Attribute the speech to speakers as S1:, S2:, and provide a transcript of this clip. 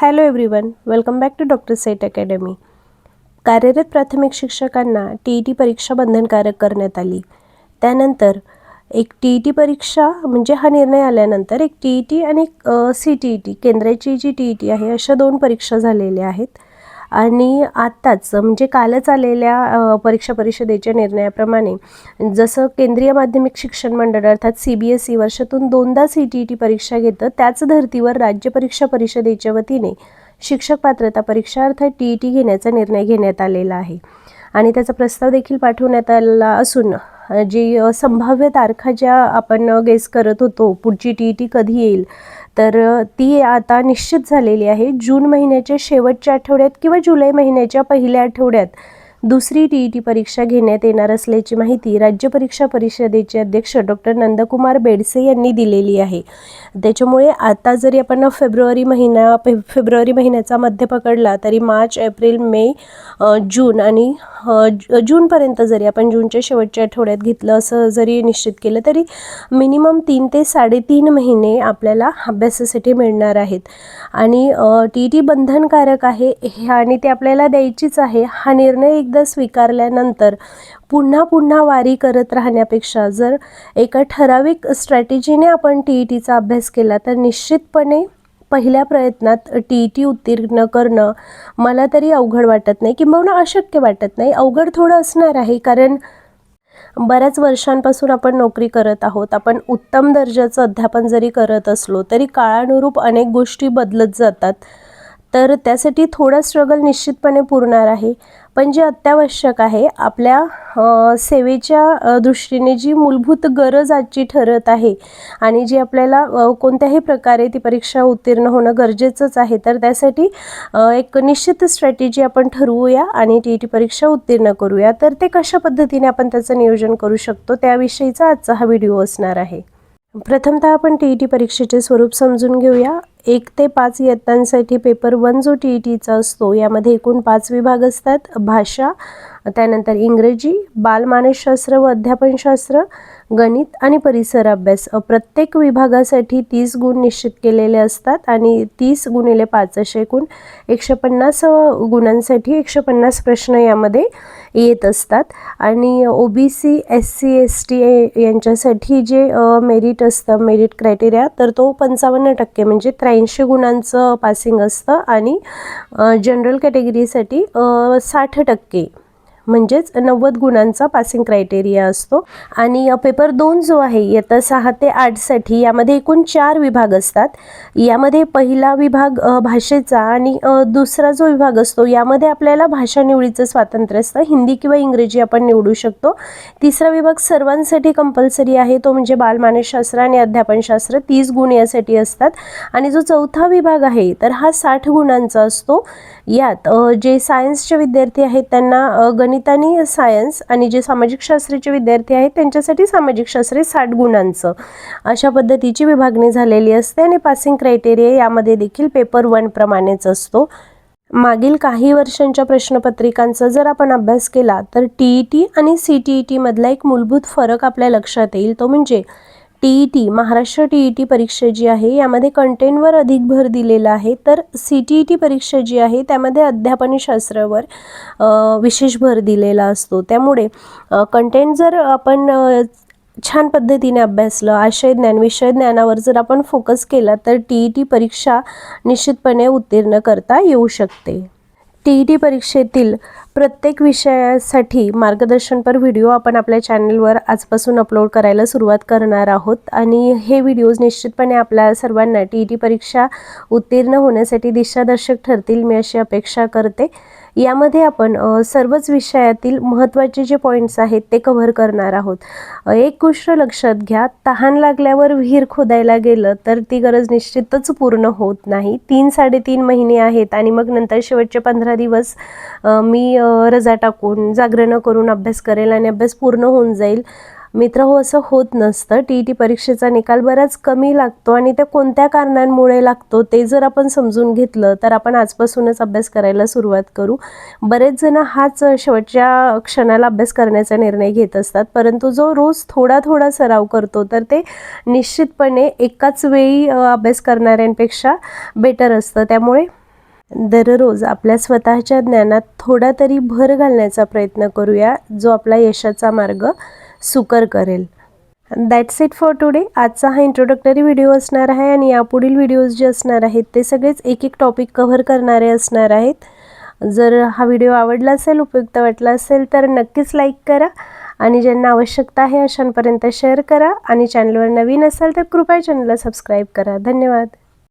S1: Hello everyone, welcome back to doctor set academy. कार्यरत प्राथमिक शिक्षकांना TET परीक्षा बंधनकारक करण्यात आली. त्यानंतर एक TET परीक्षा म्हणजे हा निर्णय आल्यानंतर एक TET आणि एक CTET केंद्राची जी TET आहे अशा 2 परीक्षा झालेल्या आहेत. आणि आत्ताच म्हणजे कालच आलेल्या परीक्षा परिषदेच्या निर्णयाप्रमाणे जसं केंद्रीय माध्यमिक शिक्षण मंडळ अर्थात CBSE वर्षातून 2दा CTET परीक्षा घेतं, त्याच धर्तीवर राज्य परीक्षा परिषदेच्या वतीने शिक्षक पात्रता परीक्षा अर्थात TET घेण्याचा निर्णय घेण्यात आलेला आहे. आणि त्याचा प्रस्ताव देखील पाठवण्यात आलेला असून जी संभाव्य तारखा ज्या आपण गेस करत होतो पुढची TET कधी येईल, तर ती आता निश्चित झालेली आहे. जून महिन्याच्या शेवटच्या आठवड्यात किंवा जुलै महिन्याच्या पहिल्या आठवड्यात दुसरी TET परीक्षा घेण्यात येणार असल्याची माहिती राज्य परीक्षा परिषदेचे अध्यक्ष डॉक्टर नंदकुमार बेडसे यांनी दिलेली आहे. त्याच्यामुळे आता जरी आपण फेब्रुवारी महिन्याचा मध्य पकडला तरी मार्च, एप्रिल, मे, जून आणि जूनपर्यंत जरी आपण जूनच्या शेवटच्या आठवड्यात घेतलं असं जरी निश्चित केलं तरी मिनिमम 3 ते 3.5 महिने आपल्याला अभ्यासासाठी मिळणार आहेत. आणि TET बंधनकारक आहे आणि ते आपल्याला द्यायचीच आहे. हा निर्णय एकदा स्वीकारल्यानंतर पुन्हा वारी करत राहण्यापेक्षा जर एका ठराविक स्ट्रॅटेजीने आपण TETचा अभ्यास केला तर निश्चितपणे पहिल्या प्रयत्नात TET उत्तीर्ण करणं मला तरी अवघड वाटत नाही, किंबहुना अशक्य वाटत नाही. अवघड थोडं असणार आहे, कारण बऱ्याच वर्षांपासून आपण नोकरी करत आहोत. आपण उत्तम दर्जाचं अध्यापन जरी करत असलो तरी काळानुरूप अनेक गोष्टी बदलत जातात. तर त्यासाठी थोडा स्ट्रगल निश्चितपणे पुरणार आहे. पण जे अत्यावश्यक आहे आपल्या सेवेच्या दृष्टीने जी मूलभूत गरज आजची ठरत आहे आणि जी आपल्याला कोणत्याही प्रकारे ती परीक्षा उत्तीर्ण होणं गरजेचंच आहे, तर त्यासाठी एक निश्चित स्ट्रॅटेजी आपण ठरवूया आणि TET परीक्षा उत्तीर्ण करूया. तर ते कशा पद्धतीने आपण त्याचं नियोजन करू शकतो त्याविषयीचा आजचा हा व्हिडिओ असणार आहे. प्रथमतः आपण TET परीक्षेचे स्वरूप समजून घेऊया. 1 ते 5 इयत्तांसाठी पेपर 1 जो TETचा असतो यामध्ये एकूण 5 विभाग असतात. भाषा, त्यानंतर इंग्रजी, बालमानसशास्त्र व अध्यापनशास्त्र, गणित आणि परिसर अभ्यास. प्रत्येक विभागासाठी 30 गुण निश्चित केलेले असतात आणि 30 × 5 असे एकूण 150 गुणांसाठी 150 प्रश्न यामध्ये येत असतात. आणि OBC, SC, ST यांच्यासाठी जे मेरिट असतं, मेरिट क्रायटेरिया, तर तो 55% म्हणजे 83 गुणांचं पासिंग असतं. आणि जनरल कॅटेगरीसाठी 60% म्हणजेच 90 गुणांचा पासिंग क्रायटेरिया असतो. आणि पेपर 2 जो आहे इयत्ता 6 ते 8साठी यामध्ये एकूण 4 विभाग असतात. यामध्ये पहिला विभाग भाषेचा आणि दुसरा जो विभाग असतो यामध्ये आपल्याला भाषा निवडीचं स्वातंत्र्य असतं. हिंदी किंवा इंग्रजी आपण निवडू शकतो. तिसरा विभाग सर्वांसाठी कंपल्सरी आहे, तो म्हणजे बालमानसशास्त्र आणि अध्यापनशास्त्र. 30 गुण यासाठी असतात. आणि जो चौथा विभाग आहे तर हा 60 गुणांचा असतो. यात जे सायन्सचे विद्यार्थी आहेत त्यांना गणित आणि सायन्स, आणि जे सामाजिक शास्त्राचे विद्यार्थी आहेत त्यांच्यासाठी सामाजिक शास्त्रे 60 गुणांचं अशा पद्धतीची विभागणी झालेली असते. आणि पासिंग क्रायटेरिया यामध्ये देखील पेपर 1 प्रमाणेच असतो. मागील काही वर्षांच्या प्रश्नपत्रिकांचा जर आपण अभ्यास केला तर TET आणि CTET मधला एक मूलभूत फरक आपल्या लक्षात येईल, तो म्हणजे TET महाराष्ट्र TET परीक्षा जी आहे यामध्ये कंटेंटवर अधिक भर दिलेला आहे, तर CTET परीक्षा जी आहे त्यामध्ये अध्यापनशास्त्रावर विशेष भर दिलेला असतो. त्यामुळे कंटेंट जर आपण छान पद्धतीने अभ्यासलं, आशय ज्ञान, विषय ज्ञानावर जर आपण फोकस केला तर TET परीक्षा निश्चितपणे उत्तीर्ण करता येऊ शकते. TET परीक्षेतील प्रत्येक विषयासाठी मार्गदर्शनपर व्हिडिओ आपण आपल्या चॅनलवर आजपासून अपलोड करायला सुरुवात करणार आहोत. आणि हे व्हिडिओज निश्चितपणे आपल्या सर्वांना TET परीक्षा उत्तीर्ण होण्यासाठी दिशादर्शक ठरतील, मी अशी अपेक्षा करते. यामध्ये आपण सर्वच विषयातील महत्त्वाचे जे पॉईंट्स आहेत ते कव्हर करणार आहोत. एक गोष्ट लक्षात घ्या, तहान लागल्यावर विहीर खोदायला गेलं तर ती गरज निश्चितच पूर्ण होत नाही. 3-3.5 महिने आहेत आणि मग नंतर शेवटचे 15 दिवस मी रजा टाकून जागरणं करून अभ्यास करेल आणि अभ्यास पूर्ण होऊन जाईल. मित्र हो, असं होत नसतं. TET परीक्षेचा निकाल बराच कमी लागतो आणि ते कोणत्या कारणांमुळे लागतो ते जर आपण समजून घेतलं तर आपण आजपासूनच अभ्यास करायला सुरुवात करू. बरेच जण हाच शेवटच्या क्षणाला अभ्यास करण्याचा निर्णय घेत असतात, परंतु जो रोज थोडा सराव करतो तर ते निश्चितपणे एकाच वेळी अभ्यास करणाऱ्यांपेक्षा बेटर असतं. त्यामुळे दररोज आपल्या स्वतःच्या ज्ञानात थोडा तरी भर घालण्याचा प्रयत्न करूया, जो आपला यशाचा मार्ग सुकर करेल. That's it for today. आजचा हा इंट्रोडक्टरी व्हिडिओ असणार आहे आणि यापुढील व्हिडिओज जे असणार आहेत ते सगळेच एक एक टॉपिक कव्हर करणारे असणार आहेत. जर हा व्हिडिओ आवडला असेल, उपयुक्त वाटला असेल तर नक्कीच लाईक करा आणि ज्यांना आवश्यकता आहे अशांपर्यंत शेअर करा आणि चॅनलवर नवीन असाल तर कृपया चॅनलला सबस्क्राईब करा. धन्यवाद.